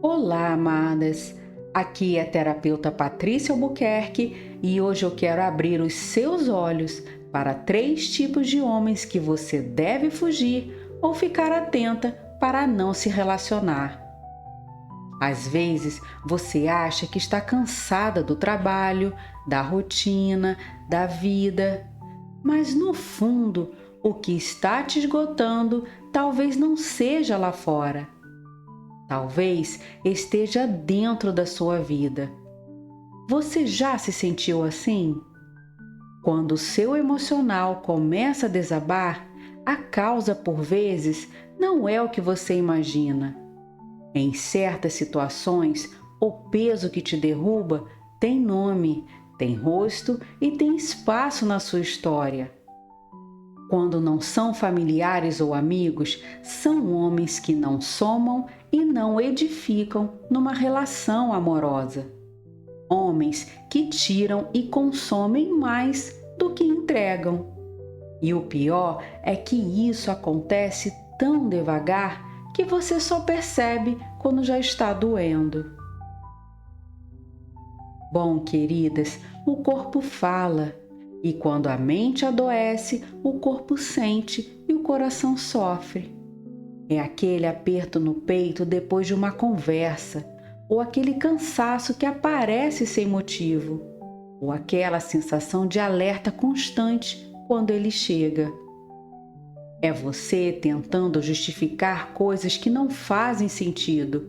Olá, amadas! Aqui é a terapeuta Patrícia Albuquerque e hoje eu quero abrir os seus olhos para 3 tipos de homens que você deve fugir ou ficar atenta para não se relacionar. Às vezes, você acha que está cansada do trabalho, da rotina, da vida, mas no fundo, o que está te esgotando talvez não seja lá fora. Talvez esteja dentro da sua vida. Você já se sentiu assim? Quando o seu emocional começa a desabar, a causa por vezes não é o que você imagina. Em certas situações, o peso que te derruba tem nome, tem rosto e tem espaço na sua história. Quando não são familiares ou amigos, são homens que não somam e não edificam numa relação amorosa. Homens que tiram e consomem mais do que entregam. E o pior é que isso acontece tão devagar que você só percebe quando já está doendo. Bom, queridas, o corpo fala. E quando a mente adoece, o corpo sente e o coração sofre. É aquele aperto no peito depois de uma conversa, ou aquele cansaço que aparece sem motivo, ou aquela sensação de alerta constante quando ele chega. É você tentando justificar coisas que não fazem sentido,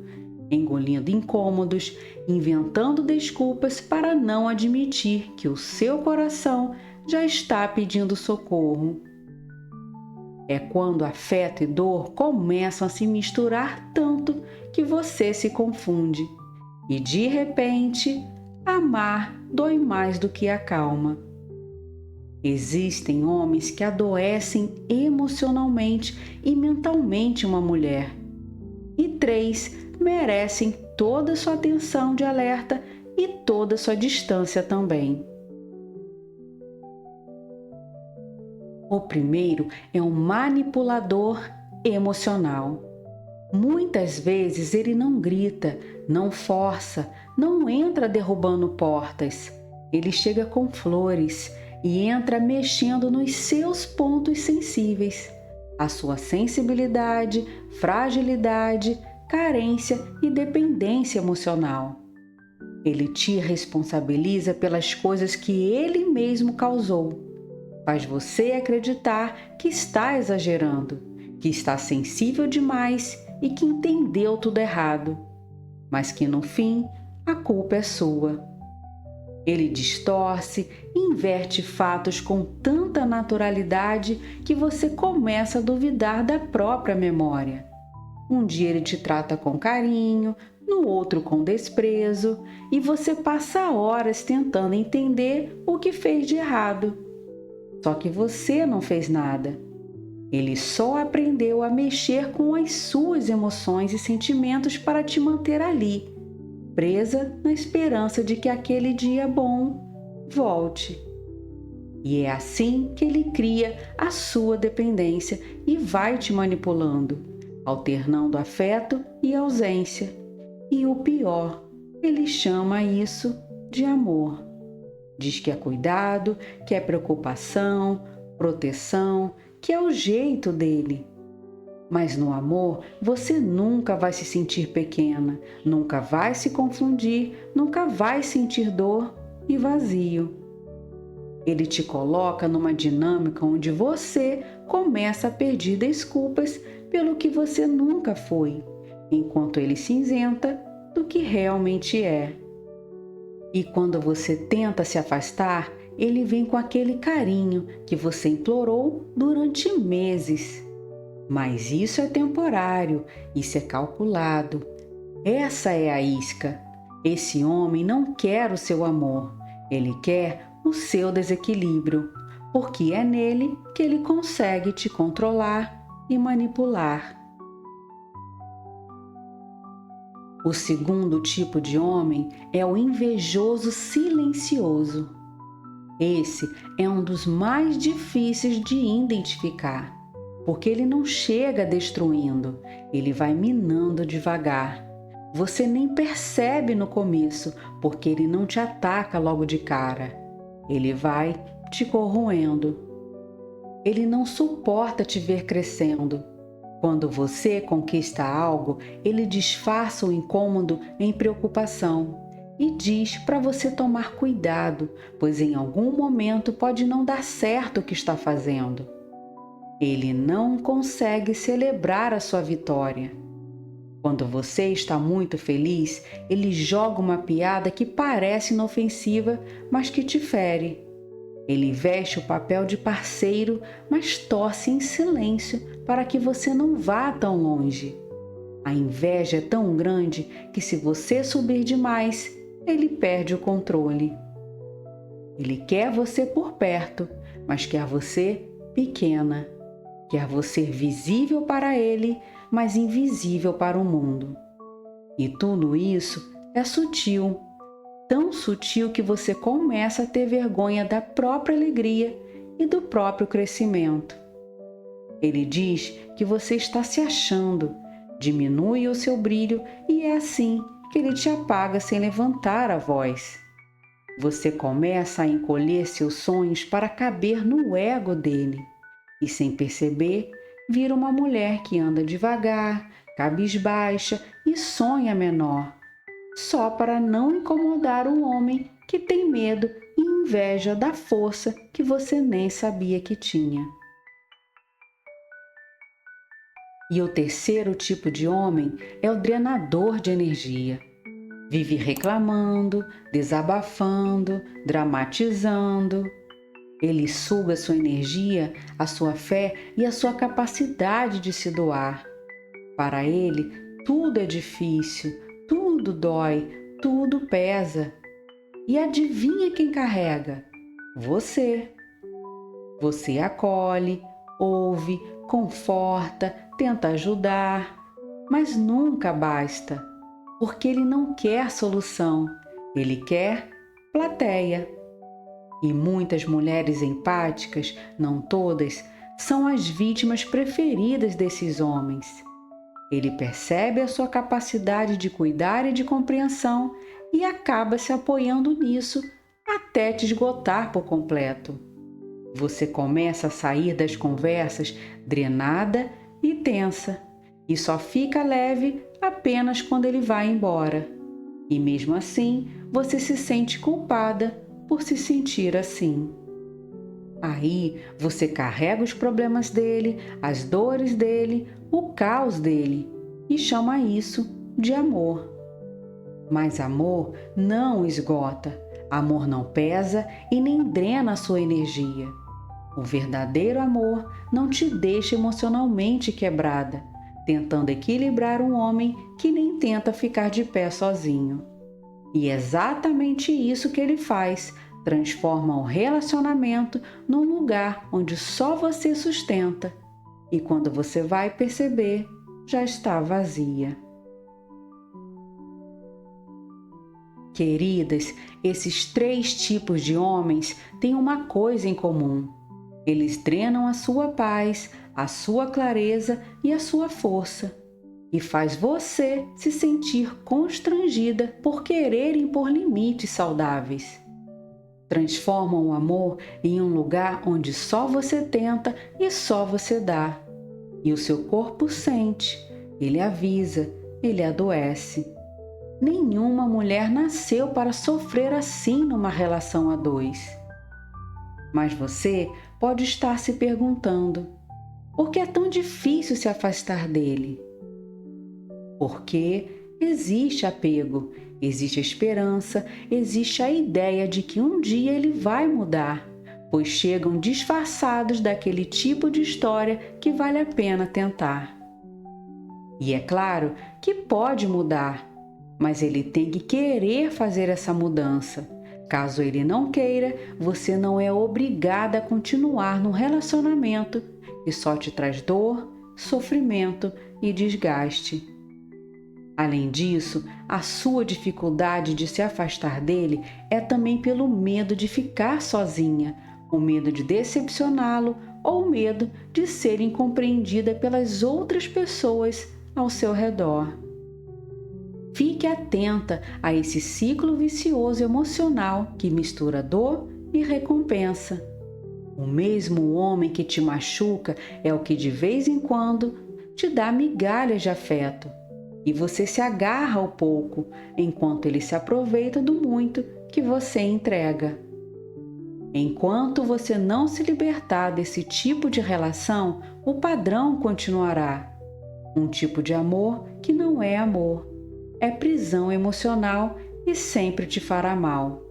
engolindo incômodos, inventando desculpas para não admitir que o seu coração já está pedindo socorro. É quando afeto e dor começam a se misturar tanto que você se confunde. E de repente, amar dói mais do que acalma. Existem homens que adoecem emocionalmente e mentalmente uma mulher. E 3 merecem toda sua atenção de alerta e toda sua distância também. O primeiro é um manipulador emocional. Muitas vezes ele não grita, não força, não entra derrubando portas. Ele chega com flores e entra mexendo nos seus pontos sensíveis. A sua sensibilidade, fragilidade, carência e dependência emocional. Ele te responsabiliza pelas coisas que ele mesmo causou. Faz você acreditar que está exagerando, que está sensível demais e que entendeu tudo errado, mas que no fim a culpa é sua. Ele distorce e inverte fatos com tanta naturalidade que você começa a duvidar da própria memória. Um dia ele te trata com carinho, no outro com desprezo, e você passa horas tentando entender o que fez de errado. Só que você não fez nada. Ele só aprendeu a mexer com as suas emoções e sentimentos para te manter ali, presa na esperança de que aquele dia bom volte. E é assim que ele cria a sua dependência e vai te manipulando, alternando afeto e ausência. E o pior, ele chama isso de amor. Diz que é cuidado, que é preocupação, proteção, que é o jeito dele. Mas no amor, você nunca vai se sentir pequena, nunca vai se confundir, nunca vai sentir dor e vazio. Ele te coloca numa dinâmica onde você começa a pedir desculpas pelo que você nunca foi, enquanto ele se isenta do que realmente é. E quando você tenta se afastar, ele vem com aquele carinho que você implorou durante meses. Mas isso é temporário, isso é calculado. Essa é a isca. Esse homem não quer o seu amor, ele quer o seu desequilíbrio, porque é nele que ele consegue te controlar e manipular. O segundo tipo de homem é o invejoso silencioso. Esse é um dos mais difíceis de identificar, porque ele não chega destruindo, ele vai minando devagar. Você nem percebe no começo, porque ele não te ataca logo de cara. Ele vai te corroendo. Ele não suporta te ver crescendo. Quando você conquista algo, ele disfarça o incômodo em preocupação e diz para você tomar cuidado, pois em algum momento pode não dar certo o que está fazendo. Ele não consegue celebrar a sua vitória. Quando você está muito feliz, ele joga uma piada que parece inofensiva, mas que te fere. Ele veste o papel de parceiro, mas torce em silêncio para que você não vá tão longe. A inveja é tão grande que, se você subir demais, ele perde o controle. Ele quer você por perto, mas quer você pequena. Quer você visível para ele, mas invisível para o mundo. E tudo isso é sutil, tão sutil que você começa a ter vergonha da própria alegria e do próprio crescimento. Ele diz que você está se achando, diminui o seu brilho e é assim que ele te apaga sem levantar a voz. Você começa a encolher seus sonhos para caber no ego dele e, sem perceber, vira uma mulher que anda devagar, cabisbaixa e sonha menor, só para não incomodar o homem que tem medo e inveja da força que você nem sabia que tinha. E o terceiro tipo de homem é o drenador de energia. Vive reclamando, desabafando, dramatizando. Ele suga sua energia, a sua fé e a sua capacidade de se doar. Para ele, tudo é difícil, tudo dói, tudo pesa. E adivinha quem carrega? Você. Você acolhe, ouve, conforta, tenta ajudar, mas nunca basta, porque ele não quer solução, ele quer plateia. E muitas mulheres empáticas, não todas, são as vítimas preferidas desses homens. Ele percebe a sua capacidade de cuidar e de compreensão e acaba se apoiando nisso até te esgotar por completo. Você começa a sair das conversas drenada e tensa, e só fica leve apenas quando ele vai embora. E mesmo assim, você se sente culpada por se sentir assim. Aí você carrega os problemas dele, as dores dele, o caos dele e chama isso de amor. Mas amor não esgota, amor não pesa e nem drena a sua energia. O verdadeiro amor não te deixa emocionalmente quebrada, tentando equilibrar um homem que nem tenta ficar de pé sozinho. E é exatamente isso que ele faz, transforma o relacionamento num lugar onde só você sustenta. E quando você vai perceber, já está vazia. Queridas, esses 3 tipos de homens têm uma coisa em comum. Eles drenam a sua paz, a sua clareza e a sua força. E faz você se sentir constrangida por querer impor limites saudáveis. Transformam o amor em um lugar onde só você tenta e só você dá. E o seu corpo sente, ele avisa, ele adoece. Nenhuma mulher nasceu para sofrer assim numa relação a 2. Mas você pode estar se perguntando: por que é tão difícil se afastar dele? Porque existe apego, existe esperança, existe a ideia de que um dia ele vai mudar, pois chegam disfarçados daquele tipo de história que vale a pena tentar. E é claro que pode mudar, mas ele tem que querer fazer essa mudança. Caso ele não queira, você não é obrigada a continuar num relacionamento que só te traz dor, sofrimento e desgaste. Além disso, a sua dificuldade de se afastar dele é também pelo medo de ficar sozinha, o medo de decepcioná-lo ou o medo de ser incompreendida pelas outras pessoas ao seu redor. Fique atenta a esse ciclo vicioso emocional que mistura dor e recompensa. O mesmo homem que te machuca é o que de vez em quando te dá migalhas de afeto. E você se agarra ao pouco, enquanto ele se aproveita do muito que você entrega. Enquanto você não se libertar desse tipo de relação, o padrão continuará. Um tipo de amor que não é amor. É prisão emocional e sempre te fará mal.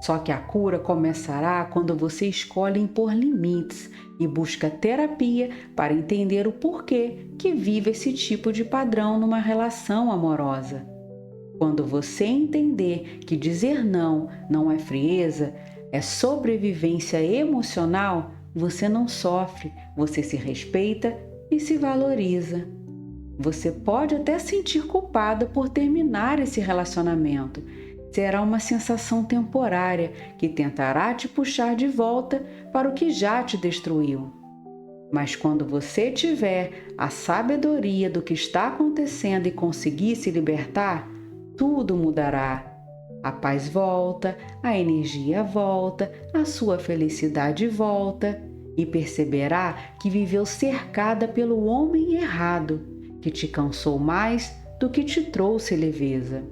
Só que a cura começará quando você escolhe impor limites e busca terapia para entender o porquê que vive esse tipo de padrão numa relação amorosa. Quando você entender que dizer não é frieza, é sobrevivência emocional, você não sofre, você se respeita e se valoriza. Você pode até sentir culpada por terminar esse relacionamento. Será uma sensação temporária que tentará te puxar de volta para o que já te destruiu. Mas quando você tiver a sabedoria do que está acontecendo e conseguir se libertar, tudo mudará. A paz volta, a energia volta, a sua felicidade volta e perceberá que viveu cercada pelo homem errado, que te cansou mais do que te trouxe leveza.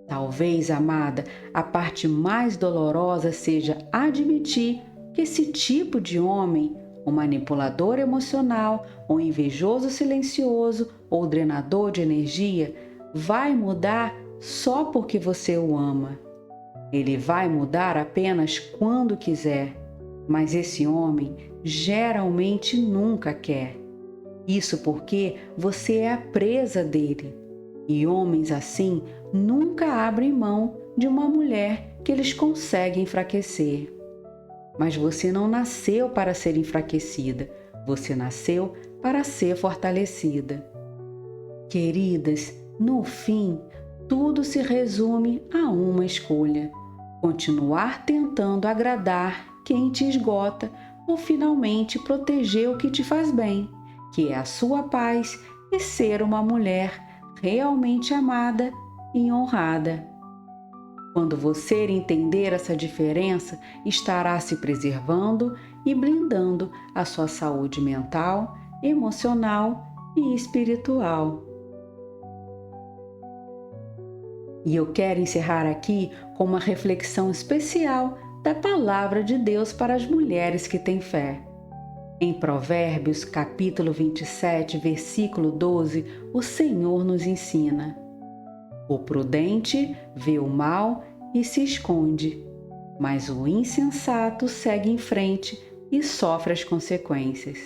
Talvez, amada, a parte mais dolorosa seja admitir que esse tipo de homem, o manipulador emocional, o invejoso silencioso ou drenador de energia, vai mudar só porque você o ama. Ele vai mudar apenas quando quiser, mas esse homem geralmente nunca quer. Isso porque você é a presa dele. E homens assim nunca abrem mão de uma mulher que eles conseguem enfraquecer. Mas você não nasceu para ser enfraquecida, você nasceu para ser fortalecida. Queridas, no fim, tudo se resume a uma escolha: continuar tentando agradar quem te esgota ou finalmente proteger o que te faz bem, que é a sua paz e ser uma mulher realmente amada e honrada. Quando você entender essa diferença, estará se preservando e blindando a sua saúde mental, emocional e espiritual. E eu quero encerrar aqui com uma reflexão especial da Palavra de Deus para as mulheres que têm fé. Em Provérbios, capítulo 27, versículo 12, o Senhor nos ensina: o prudente vê o mal e se esconde, mas o insensato segue em frente e sofre as consequências.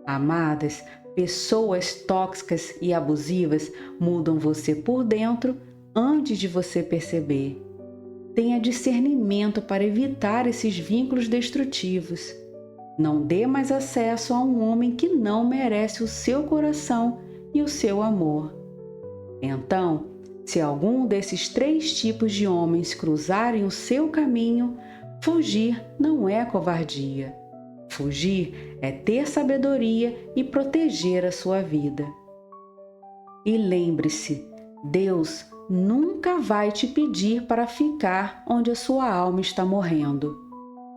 Amadas, pessoas tóxicas e abusivas mudam você por dentro antes de você perceber. Tenha discernimento para evitar esses vínculos destrutivos. Não dê mais acesso a um homem que não merece o seu coração e o seu amor. Então, se algum desses 3 tipos de homens cruzarem o seu caminho, fugir não é covardia. Fugir é ter sabedoria e proteger a sua vida. E lembre-se, Deus nunca vai te pedir para ficar onde a sua alma está morrendo.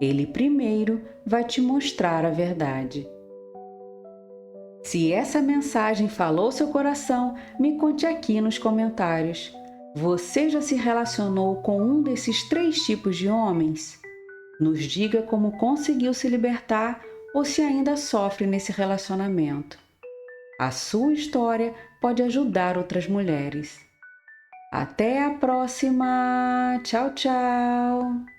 Ele primeiro vai te mostrar a verdade. Se essa mensagem falou seu coração, me conte aqui nos comentários. Você já se relacionou com um desses 3 tipos de homens? Nos diga como conseguiu se libertar ou se ainda sofre nesse relacionamento. A sua história pode ajudar outras mulheres. Até a próxima! Tchau, tchau!